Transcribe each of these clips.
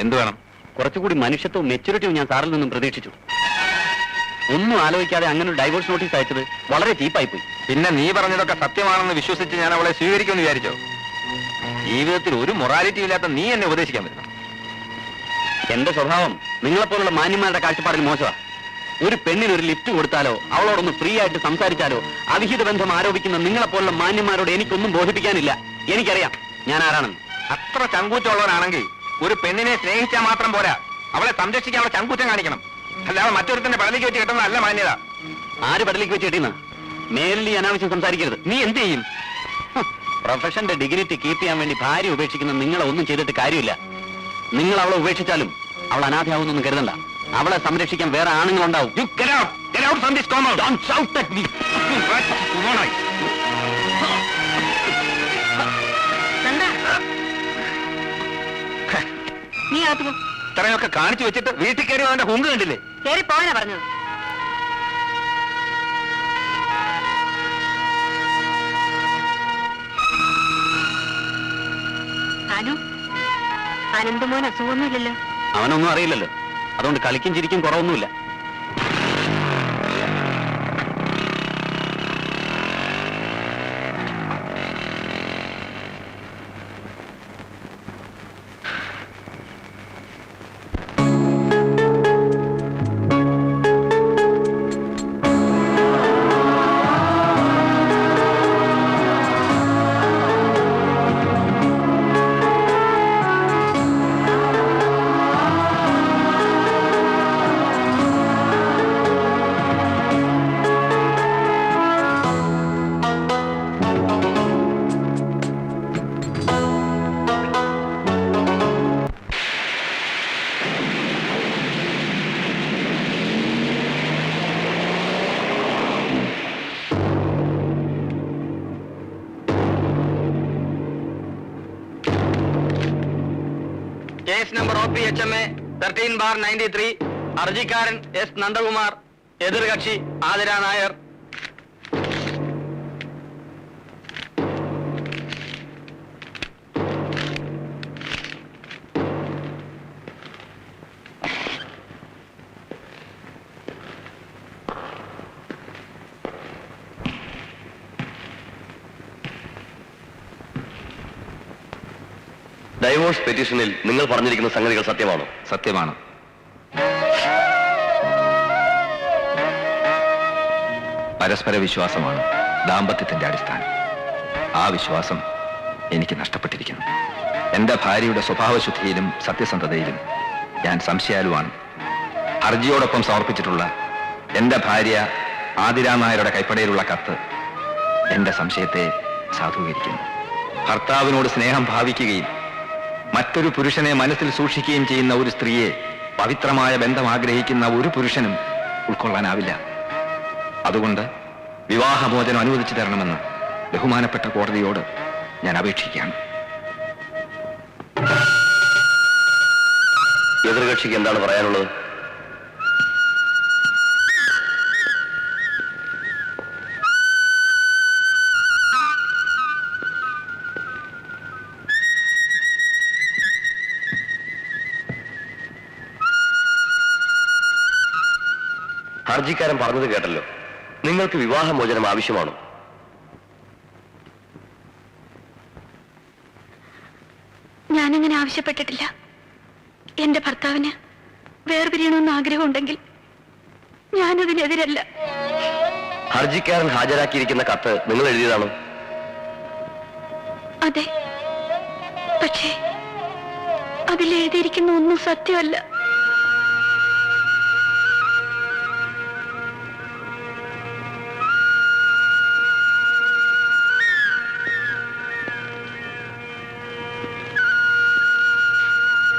എന്ത് വേണം? കുറച്ചുകൂടി മനുഷ്യത്വവും മെച്യൂരിറ്റിയും ഞാൻ സാറിൽ നിന്നും പ്രതീക്ഷിച്ചു. ഒന്നും ആലോചിക്കാതെ അങ്ങനെ ഒരു ഡൈവോഴ്സ് നോട്ടീസ് അയച്ചത് വളരെ ചീപ്പായി പോയി. പിന്നെ നീ പറഞ്ഞതൊക്കെ സത്യമാണെന്ന് വിശ്വസിച്ച് ഞാൻ അവളെ സ്വീകരിക്കുമെന്ന് വിചാരിച്ചോ? ജീവിതത്തിൽ ഒരു മൊറാലിറ്റി ഇല്ലാത്ത നീ എന്നെ ഉപദേശിക്കാൻ പറ്റുന്നു? എന്റെ സ്വഭാവം നിങ്ങളെപ്പോലുള്ള മാന്യന്മാരുടെ കാഴ്ചപ്പാടിൽ മോശമാണ്. ഒരു പെണ്ണിന് ഒരു ലിഫ്റ്റ് കൊടുത്താലോ അവളോടൊന്ന് ഫ്രീ ആയിട്ട് സംസാരിച്ചാലോ അവിഹിത ബന്ധം ആരോപിക്കുന്ന നിങ്ങളെപ്പോലുള്ള മാന്യന്മാരോട് എനിക്കൊന്നും ബോധിപ്പിക്കാനില്ല. എനിക്കറിയാം ഞാൻ ആരാണെന്ന്. അത്ര ചങ്കൂറ്റമുള്ളവനാണെങ്കിൽ ഒരു പെണ്ണിനെ സ്നേഹിച്ചാൽ മാത്രം പോരാ, അവളെ സംരക്ഷിക്കാനുള്ള ചങ്കൂറ്റം കാണിക്കണം. അല്ലാതെ മറ്റൊരുത്തന്റെ പടലിക്ക് വെച്ച് കിട്ടുന്ന അല്ല മാന്യത. ആര് പടലിക്ക് വെച്ച് കിട്ടിയെന്ന് മേലിൽ അനാവശ്യം സംസാരിക്കരുത്. നീ എന്ത് ചെയ്യും? പ്രൊഫഷന്റെ ഡിഗ്നിറ്റി കീപ്പ് ചെയ്യാൻ വേണ്ടി ഭാര്യ ഉപേക്ഷിക്കുന്ന നിങ്ങളെ ഒന്നും ചെയ്തിട്ട് കാര്യമില്ല. നിങ്ങൾ അവളെ ഉപേക്ഷിച്ചാലും അവൾ അനാഥയാവുന്നൊന്നും കരുതണ്ട. അവളെ സംരക്ഷിക്കാൻ വേറെ ആണുങ്ങളുണ്ടാവും. You get out! Get out from this compound! Don't shout at me! നീ അകത്ത് പോ. ഇത്രയൊക്കെ കാണിച്ചു വെച്ചിട്ട് വീട്ടിൽ കയറി അവന്റെ ഹുങ്ക് കണ്ടില്ലേ? കേറി പോകാനാ പറഞ്ഞത്. അനു, അനന്തമോൻ അസുഖമൊന്നുമില്ലല്ലോ? അവനൊന്നും അറിയില്ലല്ലോ, അതുകൊണ്ട് കളിക്കും ചിരിക്കും കുറവൊന്നുമില്ല. Case number OPHMA 13/93. ഹർജിക്കാരൻ S. നന്ദകുമാർ, എതിർകക്ഷി ആതിര നായർ. ഡൈവോഴ്സ് പെറ്റീഷനിൽ നിങ്ങൾ പറഞ്ഞിരിക്കുന്ന സംഗതികൾ സത്യമാണോ? സത്യമാണ്. പരസ്പര വിശ്വാസമാണ് ദാമ്പത്യത്തിന്റെ അടിസ്ഥാനം. ആ വിശ്വാസം എനിക്ക് നഷ്ടപ്പെട്ടിരിക്കുന്നു. എന്റെ ഭാര്യയുടെ സ്വഭാവശുദ്ധിയിലും സത്യസന്ധതയിലും ഞാൻ സംശയാലുവാണ്. ഹർജിയോടൊപ്പം സമർപ്പിച്ചിട്ടുള്ള എന്റെ ഭാര്യ ആതിര നായരുടെ കൈപ്പടയിലുള്ള കത്ത് എന്റെ സംശയത്തെ സാധൂകരിക്കുന്നു. ഭർത്താവിനോട് സ്നേഹം ഭാവിക്കുകയും മറ്റൊരു പുരുഷനെ മനസ്സിൽ സൂക്ഷിക്കുകയും ചെയ്യുന്ന ഒരു സ്ത്രീയെ പവിത്രമായ ബന്ധം ആഗ്രഹിക്കുന്ന ഒരു പുരുഷനും ഉൾക്കൊള്ളാനാവില്ല. അതുകൊണ്ട് വിവാഹമോചനം അനുവദിച്ചു തരണമെന്ന് ബഹുമാനപ്പെട്ട കോടതിയോട് ഞാൻ അപേക്ഷിക്കുകയാണ്. എതിർകക്ഷിക്ക് എന്താണ് പറയാനുള്ളത്? ഹർജിക്കാരൻ പറഞ്ഞത് കേട്ടല്ലോ. നിങ്ങൾക്ക് വിവാഹമോചനം ആവശ്യമാണോ? ഞാനങ്ങനെ ആവശ്യപ്പെട്ടിട്ടില്ല. എന്റെ ഭർത്താവിന് വേർപിരിയണമെന്ന് ആഗ്രഹമുണ്ടെങ്കിൽ ഞാനതിനെതിരല്ല. ഹർജിക്കാരൻ ഹാജരാക്കിയിരിക്കുന്ന കത്ത് നിങ്ങൾ എഴുതിയതാണോ? അതെ, പക്ഷേ അതിലെഴുതിയിരിക്കുന്ന ഒന്നും സത്യമല്ല.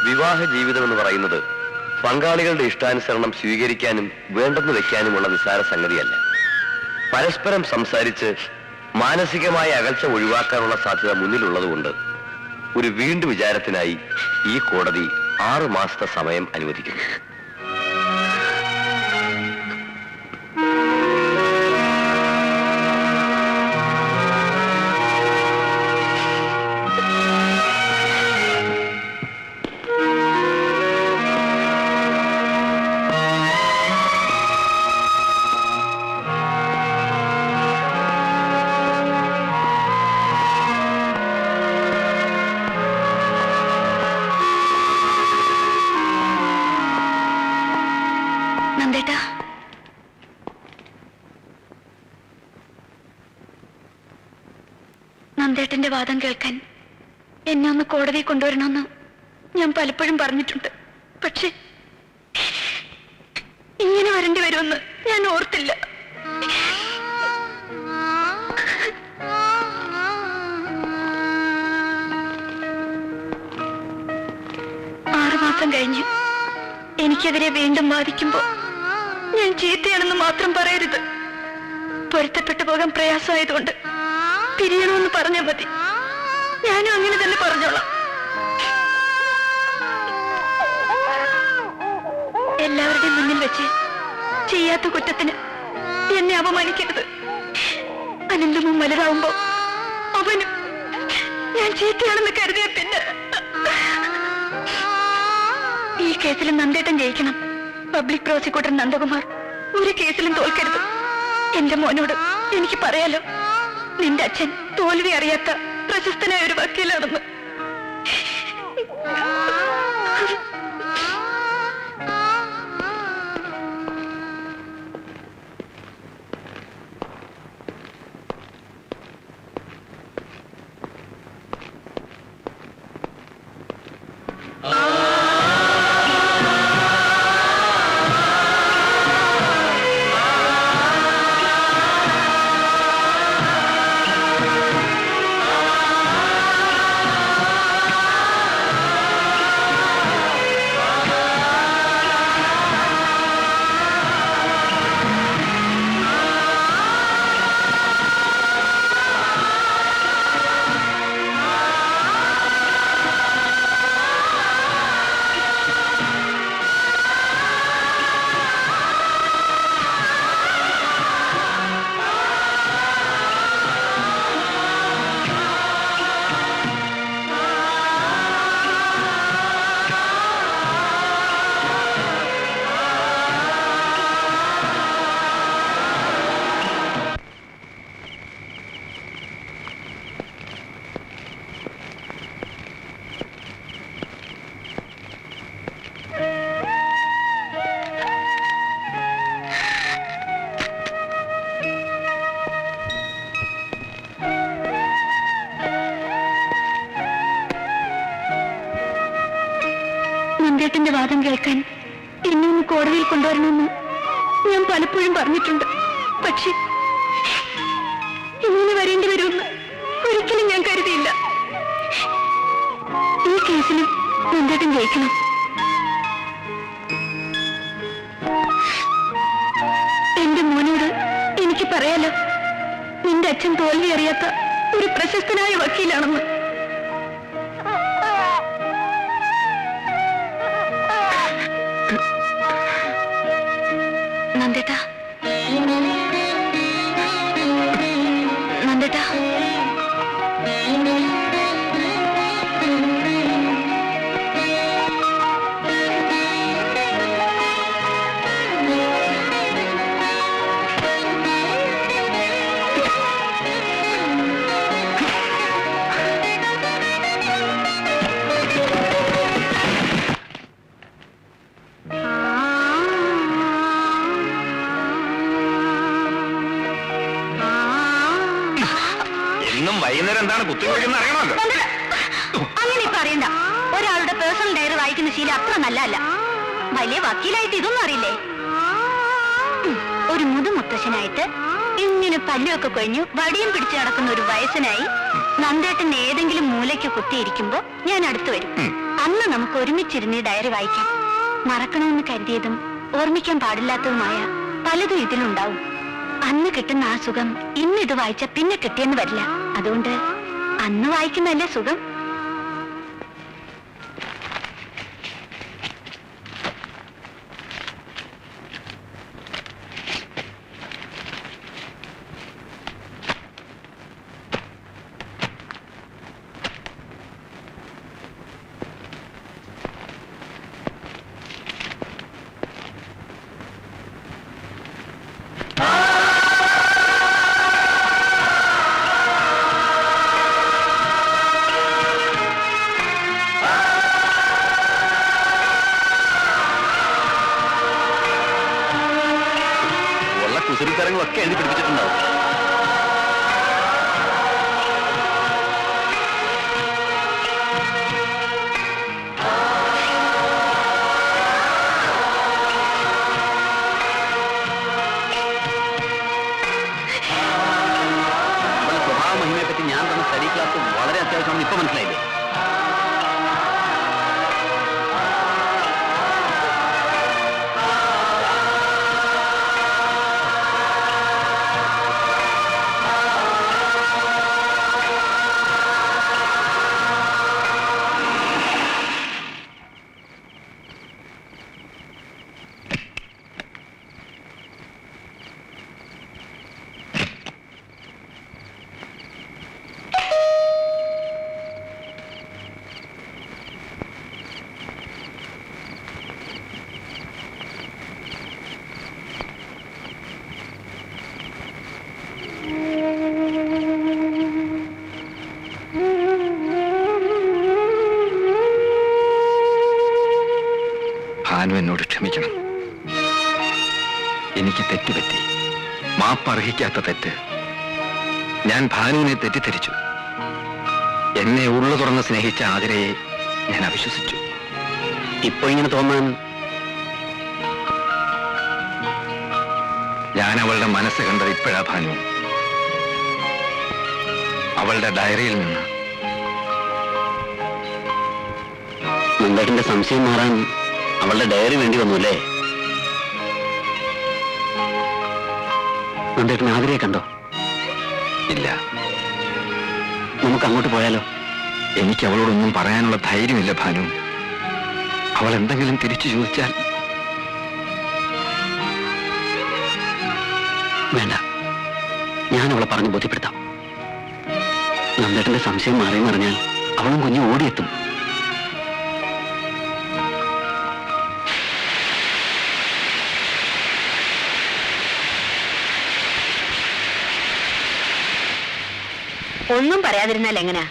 വിവാഹ ജീവിതം എന്ന് പറയുന്നത് പങ്കാളികളുടെ ഇഷ്ടാനുസരണം സ്വീകരിക്കാനും വേണ്ടെന്ന് വെക്കാനുമുള്ള നിസ്സാര സംഗതിയല്ല. പരസ്പരം സംസാരിച്ച് മാനസികമായ അകൽച്ച ഒഴിവാക്കാനുള്ള സാധ്യത മുന്നിലുള്ളതുകൊണ്ട് ഒരു വീണ്ടും വിചാരത്തിനായി ഈ കോടതി 6 മാസത്തെ സമയം അനുവദിക്കുന്നു. നന്ദേട്ടന്റെ വാദം കേൾക്കാൻ എന്നെ ഒന്ന് കോടതിയിൽ കൊണ്ടുവരണമെന്ന് ഞാൻ പലപ്പോഴും പറഞ്ഞിട്ടുണ്ട്. പക്ഷെ ഇങ്ങനെ വരേണ്ടി വരുമെന്ന് ഞാൻ ഓർത്തില്ല. 6 മാസം കഴിഞ്ഞ് എനിക്കെതിരെ വീണ്ടും വാദിക്കുമ്പോ ഞാൻ ചീത്തയാണെന്ന് മാത്രം പറയരുത്. പൊരുത്തപ്പെട്ടു പോകാൻ പ്രയാസമായതുകൊണ്ട് പിരിയണമെന്ന് പറഞ്ഞാൽ മതി. ഞാനും അങ്ങനെ തന്നെ പറഞ്ഞോളാം. എല്ലാവരുടെയും മുന്നിൽ വെച്ച് ചെയ്യാത്ത കുറ്റത്തിന് എന്നെ അപമാനിക്കരുത്. അനന്തമും വലുതാവുമ്പോ അവനും ഞാൻ ചീത്തയാണെന്ന് കരുതിയ പിന്നെ ഈ കേസിലും നന്ദേട്ടൻ ജയിക്കണം. പബ്ലിക് പ്രോസിക്യൂട്ടർ നന്ദകുമാർ ഒരു കേസിലും തോൽക്കരുത്. എന്റെ മോനോട് എനിക്ക് പറയാലോ, നിന്റെ അച്ഛൻ തോൽവി അറിയാത്ത പ്രശസ്തനായ ഒരു വക്കീലാണെന്ന്. നന്ദേട്ടന്റെ വാദം കേൾക്കാൻ എന്നെ ഒന്ന് കോടതിയിൽ കൊണ്ടുവരണമെന്ന് ഞാൻ പലപ്പോഴും പറഞ്ഞിട്ടുണ്ട്. പക്ഷെ ഇങ്ങനെ വരേണ്ടി വരുമെന്ന് ഒരിക്കലും ഞാൻ കരുതിയില്ല. ഈ കേസിലും നന്ദേട്ടൻ ജയിക്കണം. എന്റെ മോനോട് എനിക്ക് പറയാലോ, നിന്റെ അച്ഛൻ തോൽവി അറിയാത്ത ഒരു പ്രശസ്തനായ വക്കീലാണെന്ന്. നന്ദേട്ടാ, നന്ദേട്ടാ, വൈകുന്നേരം എന്താണ് കുത്തിവെക്കുന്ന അറിയണമല്ലോ. അങ്ങനെ ഇപ്പൊ അറിയണ്ട. ഒരാളുടെ പേഴ്സണൽ ഡയറി വായിക്കുന്ന ശീലം അത്ര നല്ലതല്ല. വലിയ വക്കീലായിട്ട് ഇതൊന്നും അറിയില്ലേ? ഒരു മുതുമുത്തശ്ശനായിട്ട് ഇങ്ങനെ പല്ലുമൊക്കെ കൊഴിഞ്ഞു വടിയും പിടിച്ചു നടക്കുന്ന ഒരു വയസ്സനായി നന്ദേട്ടൻ ഏതെങ്കിലും മൂലയ്ക്ക് കുത്തിയിരിക്കുമ്പോ ഞാൻ അടുത്തു വരും. അന്ന് നമുക്ക് ഒരുമിച്ചിരുന്ന് ഈ ഡയറി വായിക്കാം. മറക്കണമെന്ന് കരുതിയതും ഓർമ്മിക്കാൻ പാടില്ലാത്തതുമായ പലതും ഇതിലുണ്ടാവും. അന്ന് കിട്ടുന്ന ആ സുഖം ഇന്ന് ഇത് വായിച്ച പിന്നെ കിട്ടിയെന്ന് വരില്ല. അതുകൊണ്ട് അന്ന് വായിക്കുന്നതല്ലേ സുഖം. കുസൃത്തരങ്ങളൊക്കെ എഴുതി പിടിപ്പിച്ചിട്ടുണ്ടാവും. ഭാനു എന്നോട് ക്ഷമിക്കണം. എനിക്ക് തെറ്റുപറ്റി. മാപ്പർഹിക്കാത്ത തെറ്റ്. ഞാൻ ഭാനുവിനെ തെറ്റിദ്ധരിച്ചു. എന്നെ ഉള്ളു തുറന്ന് സ്നേഹിച്ച ആതിരയെ ഞാൻ അവിശ്വസിച്ചു. ഇപ്പൊ ഇങ്ങനെ തോന്നാൻ ഞാൻ അവളുടെ മനസ്സ് കണ്ടത് ഇപ്പോഴാ ഭാനു. അവളുടെ ഡയറിയിൽ നിന്ന്. നന്ദേട്ടന്റെ സംശയം മാറാൻ അവളുടെ ഡയറി വേണ്ടി വന്നു അല്ലേ? നന്ദേട്ടൻ ആതിരയെ കണ്ടോ? ഇല്ല. നമുക്ക് അങ്ങോട്ട് പോയാലോ? എനിക്ക് അവളോടൊന്നും പറയാനുള്ള ധൈര്യമില്ല ഭാനു. അവൾ എന്തെങ്കിലും തിരിച്ചു ചോദിച്ചാൽ. വേണ്ട, ഞാൻ അവളെ പറഞ്ഞ് ബോധ്യപ്പെടുത്താം. നന്ദേട്ടന്റെ സംശയം മാറിയെന്ന് പറഞ്ഞാൽ അവളും കുഞ്ഞു ഓടിയെത്തും. ഒന്നും പറയാതിരുന്നാൽ എങ്ങനാ?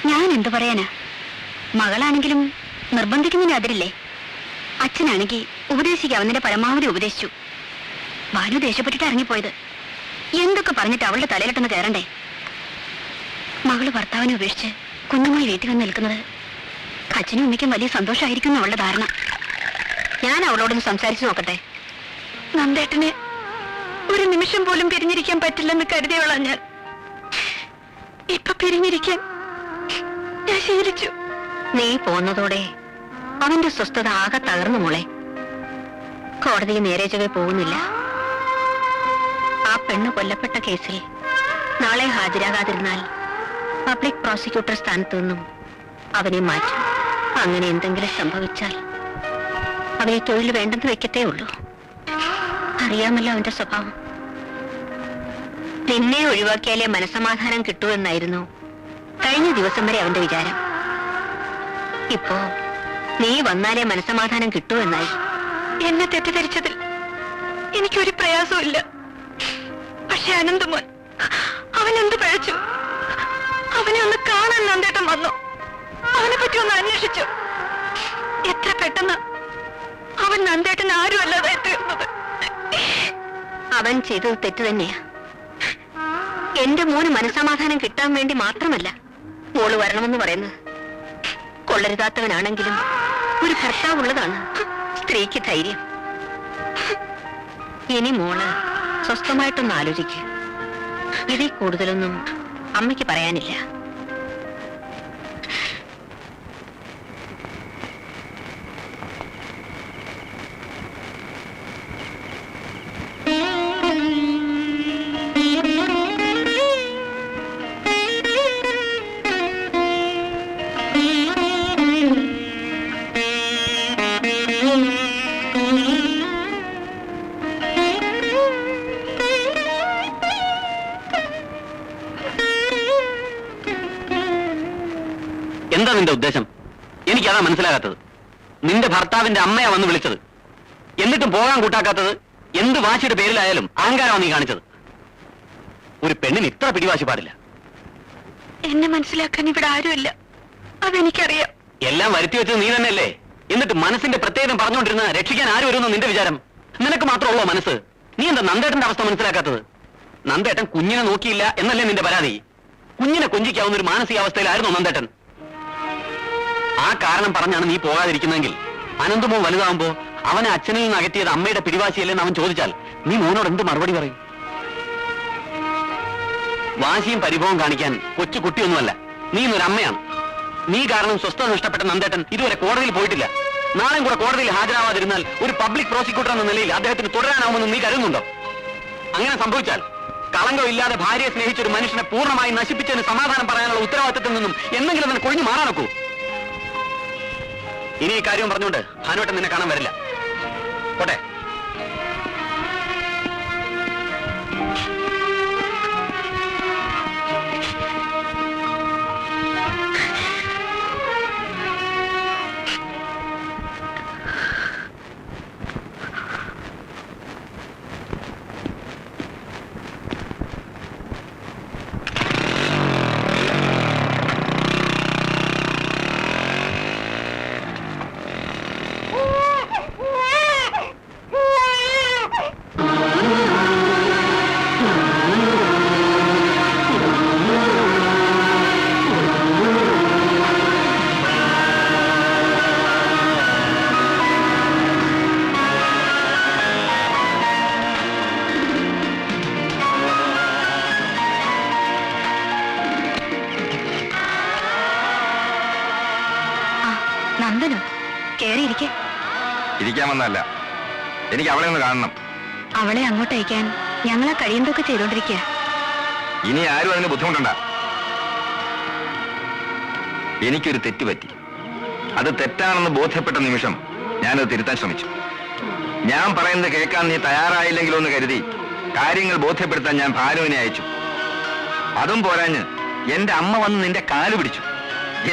ഞാൻ എന്തു പറയാനാ? മകളാണെങ്കിലും നിർബന്ധിക്കുന്നതിന് അതിരില്ലേ? അച്ഛനാണെങ്കിൽ ഉപദേശിക്കാവുന്നതിന്റെ പരമാവധി ഉപദേശിച്ചു. ഭാനു ദേഷ്യപ്പെട്ടിട്ട് ഇറങ്ങിപ്പോയത്. എന്തൊക്കെ പറഞ്ഞിട്ട് അവളുടെ തലയിലിട്ടൊന്ന് കയറണ്ടേ? മകള് ഭർത്താവിനെ ഉപേക്ഷിച്ച് കുഞ്ഞുമായി വീട്ടിൽ വന്ന് നിൽക്കുന്നത് അച്ഛനും അമ്മയ്ക്കും വലിയ സന്തോഷമായിരിക്കും അവളുടെ ധാരണ. ഞാൻ അവളോടൊന്ന് സംസാരിച്ചു നോക്കട്ടെ. നന്ദേട്ടനെ ഒരു നിമിഷം പോലും പിരിഞ്ഞിരിക്കാൻ പറ്റില്ലെന്ന് കരുതിയോളാ ഞാൻ. ഇപ്പൊ പിരിഞ്ഞിരിക്കാൻ ഞാൻ ശീലിച്ചു. നീ പോന്നതോടെ അവന്റെ സ്വസ്ഥത ആകെ തകർന്നു മോളെ. കോടതി നേരെ ചൊവ്വേ പോകുന്നില്ല. ആ പെണ്ണ് കൊല്ലപ്പെട്ട കേസിൽ നാളെ ഹാജരാകാതിരുന്നാൽ പബ്ലിക് പ്രോസിക്യൂട്ടർ സ്ഥാനത്തു നിന്നും അവനെ മാറ്റും. അങ്ങനെ എന്തെങ്കിലും സംഭവിച്ചാൽ അവനെ തൊഴിൽ വേണ്ടെന്ന് വെക്കത്തേ ഉള്ളൂ. അറിയാമല്ലോ അവന്റെ സ്വഭാവം. നിന്നെ ഒഴിവാക്കിയാലേ മനസമാധാനം കിട്ടൂ എന്നായിരുന്നു കഴിഞ്ഞ ദിവസം വരെ അവന്റെ വിചാരം. ഇപ്പോ നീ വന്നാലേ മനസമാധാനം കിട്ടൂ എന്നായി. എന്നെ തെറ്റിദ്ധരിച്ചതിൽ എനിക്കൊരു പ്രയാസമില്ല. പക്ഷെ അനന്തമോൻ, അവനെന്ത് പഴച്ചു? അവനെ ഒന്ന് കാണാൻ നന്ദേട്ടൻ വന്നു. അവനെ പറ്റി ഒന്ന് അന്വേഷിച്ചു. എത്ര പെട്ടെന്ന് അവൻ നന്ദേട്ടൻ ആരും അല്ലാതായി തീർന്നത്. അവൻ ചെയ്തത് തെറ്റ് തന്നെയാ. എന്റെ മോന് മനസമാധാനം കിട്ടാൻ വേണ്ടി മാത്രമല്ല മോള് വരണമെന്ന് പറയുന്നത്. കൊള്ളരുതാത്തവനാണെങ്കിലും ഒരു ഭർത്താവ് ഉള്ളതാണ് സ്ത്രീക്ക് ധൈര്യം. ഇനി മോള് സ്വസ്ഥമായിട്ടൊന്ന് ആലോചിക്കുക. ഇതിൽ കൂടുതലൊന്നും അമ്മയ്ക്ക് പറയാനില്ല. എന്താ നിന്റെ ഉദ്ദേശം? എനിക്കതാ മനസ്സിലാകാത്തത്. നിന്റെ ഭർത്താവിന്റെ അമ്മയാ വന്ന് വിളിച്ചത്. എന്നിട്ടും പോകാൻ കൂട്ടാക്കാത്തത് എന്ത് വാശിയുടെ പേരിലായാലും അഹങ്കാരമാണ് നീ കാണിച്ചത്. ഒരു പെണ്ണിന് ഇത്ര പിടിവാശി പാടില്ല. എന്നെ മനസ്സിലാക്കാൻ ഇവിടെ ആരുമില്ല, അതെനിക്കറിയാം. എല്ലാം വരുത്തി വെച്ചത് നീ തന്നെയല്ലേ? എന്നിട്ട് മനസ്സിന്റെ പ്രത്യേകം പറഞ്ഞുകൊണ്ടിരുന്ന രക്ഷിക്കാൻ ആര് വരുമെന്ന് നിന്റെ വിചാരം? നിനക്ക് മാത്രമുള്ളോ മനസ്സ്? നീ എന്താ നന്ദേട്ടന്റെ അവസ്ഥ മനസ്സിലാക്കാത്തത്? നന്ദേട്ടൻ കുഞ്ഞിനെ നോക്കിയില്ല എന്നല്ലേ നിന്റെ പരാതി? കുഞ്ഞിനെ കൊഞ്ചിക്കാവുന്ന ഒരു മാനസികാവസ്ഥയിലായിരുന്നു നന്ദേട്ടൻ. ആ കാരണം പറഞ്ഞാണ് നീ പോകാതിരിക്കുന്നതെങ്കിൽ അനന്തമോ വലുതാവുമ്പോ അവനെ അച്ഛനിൽ നിന്ന് അകറ്റിയത് അമ്മയുടെ പിടിവാശിയല്ലെന്ന് അവൻ ചോദിച്ചാൽ നീ മോനോട് എന്ത് മറുപടി പറയും? വാശിയും പരിഭവം കാണിക്കാൻ കൊച്ചു കുട്ടിയൊന്നുമല്ല, നീ ഇന്നൊരു അമ്മയാണ്. നീ കാരണം സ്വസ്ഥത നഷ്ടപ്പെട്ട നന്ദേട്ടൻ ഇതുവരെ കോടതിയിൽ പോയിട്ടില്ല. നാളെയും കൂടെ കോടതിയിൽ ഹാജരാവാതിരുന്നാൽ ഒരു പബ്ലിക് പ്രോസിക്യൂട്ടർ എന്ന നിലയിൽ അദ്ദേഹത്തിന് തുടരാനാവുമെന്ന് നീ കരുതുന്നുണ്ടോ? അങ്ങനെ സംഭവിച്ചാൽ കളങ്കമില്ലാതെ ഭാര്യയെ സ്നേഹിച്ച ഒരു മനുഷ്യനെ പൂർണ്ണമായി നശിപ്പിച്ചതിന് സമാധാനം പറയാനുള്ള ഉത്തരവാദിത്തത്തിൽ നിന്നും എന്തെങ്കിലും അതിനെ കൊഴിഞ്ഞു മാറാനൊക്കൂ. ഇനി ഈ കാര്യം പറഞ്ഞുകൊണ്ട് ഭാനുവേട്ടൻ നിന്നെ കാണാൻ വരില്ല. പോട്ടെ. ഇരിക്കാൻ വന്നതല്ല, എനിക്ക് അവളെ ഒന്ന് കാണണം. അവളെ അങ്ങോട്ട് അയക്കാൻ ഞങ്ങളെ കഴിയുന്നതൊക്കെ ചെയ്തോണ്ടിരിക്കുക. ഇനി ആരും അതിന് ബുദ്ധിമുട്ടണ്ട. എനിക്കൊരു തെറ്റ് പറ്റി. അത് തെറ്റാണെന്ന് ബോധ്യപ്പെട്ട നിമിഷം ഞാനത് തിരുത്താൻ ശ്രമിച്ചു. ഞാൻ പറയുന്നത് കേൾക്കാൻ നീ തയ്യാറായില്ലെങ്കിലോ എന്ന് കരുതി കാര്യങ്ങൾ ബോധ്യപ്പെടുത്താൻ ഞാൻ ഭാനുവിനെ അയച്ചു. അതും പോരാഞ്ഞ് എന്റെ അമ്മ വന്ന് നിന്റെ കാല് പിടിച്ചു.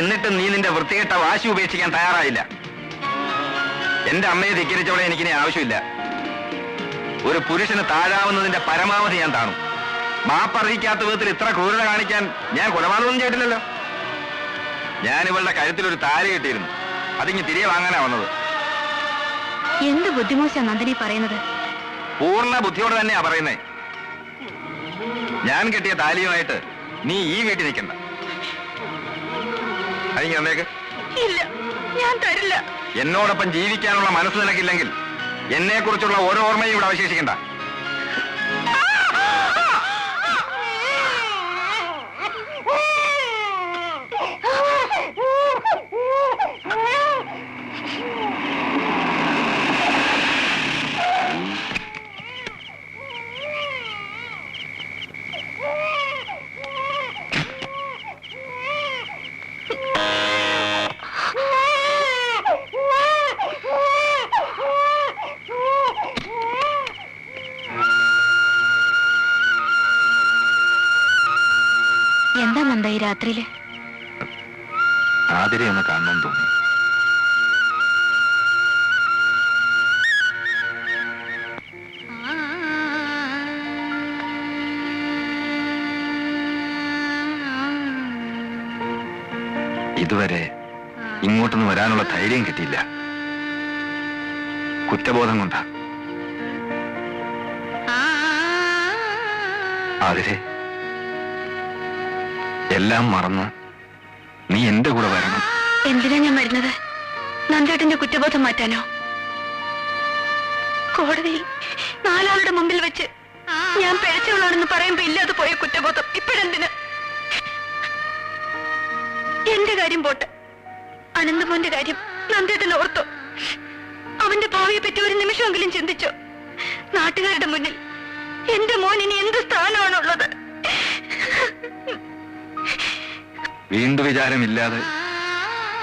എന്നിട്ട് നീ നിന്റെ വൃത്തികെട്ട വാശി ഉപേക്ഷിക്കാൻ തയ്യാറായില്ല. എന്റെ അമ്മയെ ധിക്കരിച്ചവളെ എനിക്കിനി ആവശ്യമില്ല. ഒരു പുരുഷന് താഴാവുന്നതിന്റെ പരമാവധി ഞാൻ താണു. മാപ്പറിയിക്കാത്ത വിധത്തിൽ ഇത്ര ക്രൂരത കാണിക്കാൻ ഞാൻ കൊലപാതകമൊന്നും ചെയ്തിട്ടില്ലല്ലോ. ഞാൻ ഇവളുടെ കഴുത്തിലൊരു താലി കിട്ടിയിരുന്നു. അതിങ്ങ് തിരികെ വാങ്ങാനാ വന്നത്. എന്ത് ബുദ്ധിമോശ നന്ദിനി പറയുന്നത്? പൂർണ്ണ ബുദ്ധിയോടെ തന്നെയാ പറയുന്നേ. ഞാൻ കെട്ടിയ താലിയുമായിട്ട് നീ ഈ വീട്ടിൽ നിൽക്കണ്ട. അതിങ്ങ് വന്നേക്ക്. ഇല്ല, ഞാൻ തരില്ല. എന്നോടൊപ്പം ജീവിക്കാനുള്ള മനസ്സ് നിനക്കില്ലെങ്കിൽ എന്നെ കുറിച്ചുള്ള ഓരോ ഓർമ്മയും ഇവിടെ അവശേഷിക്കണ്ട. എന്താ നന്ദ ഈ രാത്രിയില്? ആതിരെ ഒന്ന് കാണണമെന്ന് തോന്നി. ഇതുവരെ ഇങ്ങോട്ടൊന്ന് വരാനുള്ള ധൈര്യം കിട്ടിയില്ല. കുറ്റബോധം കൊണ്ടാ. ആതിരെ, എല്ലാം മറന്ന് നീ എന്റെ കൂടെ വരണം. എന്തിനാ ഞാൻ വരുന്നത്? നന്ദേട്ടന്റെ കുറ്റബോധം മാറ്റാനോ? കോടതിയിൽ നാലാളുടെ മുമ്പിൽ വെച്ച് ഞാൻ പിഴച്ചവളാണെന്ന് പറയുമ്പോ ഇല്ലാതെ പോയ കുറ്റബോധം ഇപ്പോഴെന്തിന്? എന്റെ കാര്യം പോട്ടെ, അനന്തമോന്റെ കാര്യം നന്ദേട്ടൻ ഓർത്തോ? അവന്റെ ഭാവിയെ പറ്റി ഒരു നിമിഷമെങ്കിലും ചിന്തിച്ചോ? നാട്ടുകാരുടെ മുന്നിൽ എന്റെ മോൻ ഇനി എന്ത് സ്ഥാനമാണുള്ളത്? വീണ്ടും വിചാരമില്ലാതെ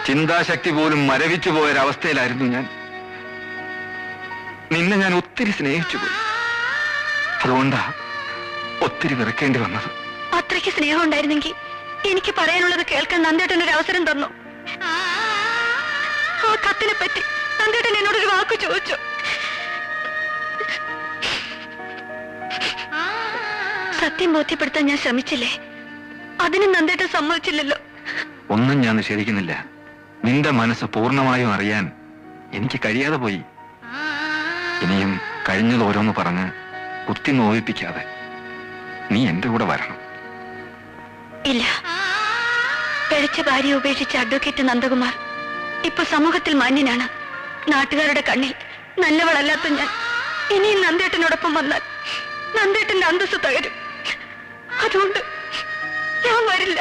ചിന്താശക്തി പോലും മരവിച്ചു പോയൊരവസ്ഥയിലായിരുന്നു ഞാൻ. നിന്നെ ഞാൻ ഒത്തിരി സ്നേഹിച്ചു പോയി. അതുകൊണ്ടാ ഒത്തിരി വെറുക്കേണ്ടി വന്നത്. അത്രയ്ക്ക് സ്നേഹം ഉണ്ടായിരുന്നെങ്കിൽ എനിക്ക് പറയാനുള്ളത് കേൾക്കാൻ നന്ദേട്ടൻ ഒരു അവസരം തന്നു. ആ കത്തിനെ പറ്റി നന്ദേട്ടൻ എന്നോടൊരു വാക്ക് ചോദിച്ചു. സത്യം ബോധ്യപ്പെടുത്താൻ ഞാൻ ശ്രമിച്ചില്ലേ? അതിനും നന്ദേട്ടൻ സമ്മതിച്ചില്ലല്ലോ. ഒന്നും ഞാൻ നിഷേധിക്കുന്നില്ല. നിന്റെ മനസ്സ് പൂർണ്ണമായും അറിയാൻ എനിക്ക് കഴിയാതെ പോയി. ഇനിയും കഴിഞ്ഞത് ഓരോന്ന് പറഞ്ഞ് കുത്തി നോവിപ്പിക്കാതെ നീ എന്റെ കൂടെ വരണം. ഇല്ല, പിഴച്ച ഭാര്യ ഉപേക്ഷിച്ച അഡ്വക്കേറ്റ് നന്ദകുമാർ ഇപ്പൊ സമൂഹത്തിൽ മാന്യനാണ്. നാട്ടുകാരുടെ കണ്ണിൽ നല്ലവളല്ലാത്ത ഞാൻ ഇനിയും നന്ദേട്ടനോടൊപ്പം വന്നാൽ നന്ദേട്ടന്റെ അന്തസ്സ് തകരും. അതുകൊണ്ട് ഞാൻ വരില്ല.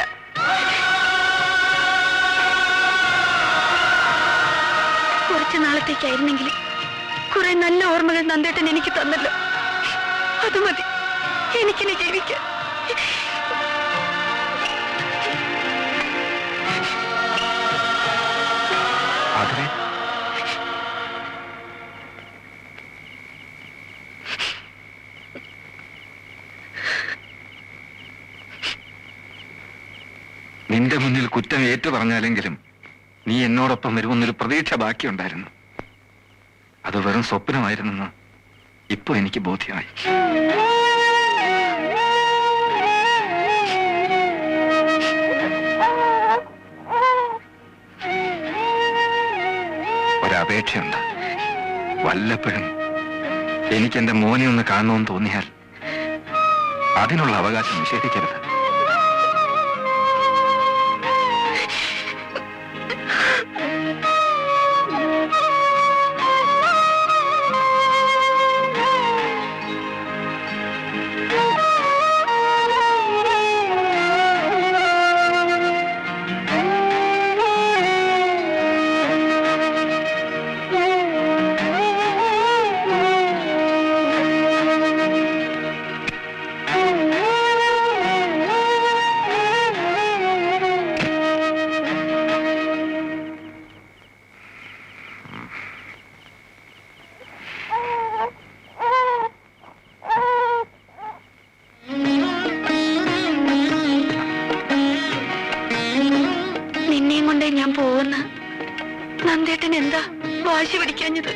കുറച്ചു നാളത്തേക്കായിരുന്നെങ്കിലും കുറെ നല്ല ഓർമ്മകൾ നന്ദേട്ടൻ എനിക്ക് തന്നല്ലോ. അത് മതി എനിക്കിനി ജീവിക്കാൻ. ആതിരെ, നിന്റെ മുന്നിൽ കുറ്റം ഏറ്റു പറഞ്ഞാലെങ്കിലും നീ എന്നോടൊപ്പം വരുമെന്നൊരു പ്രതീക്ഷ ബാക്കിയുണ്ടായിരുന്നു. അത് വെറും സ്വപ്നമായിരുന്നെന്ന് ഇപ്പൊ എനിക്ക് ബോധ്യമായി. ഒരപേക്ഷയുണ്ട്. വല്ലപ്പോഴും എനിക്ക് എന്റെ മോനെ ഒന്ന് കാണണമെന്ന് തോന്നിയാൽ അതിനുള്ള അവകാശം നിഷേധിക്കരുത്. വാശി പിടിക്കാഞ്ഞത്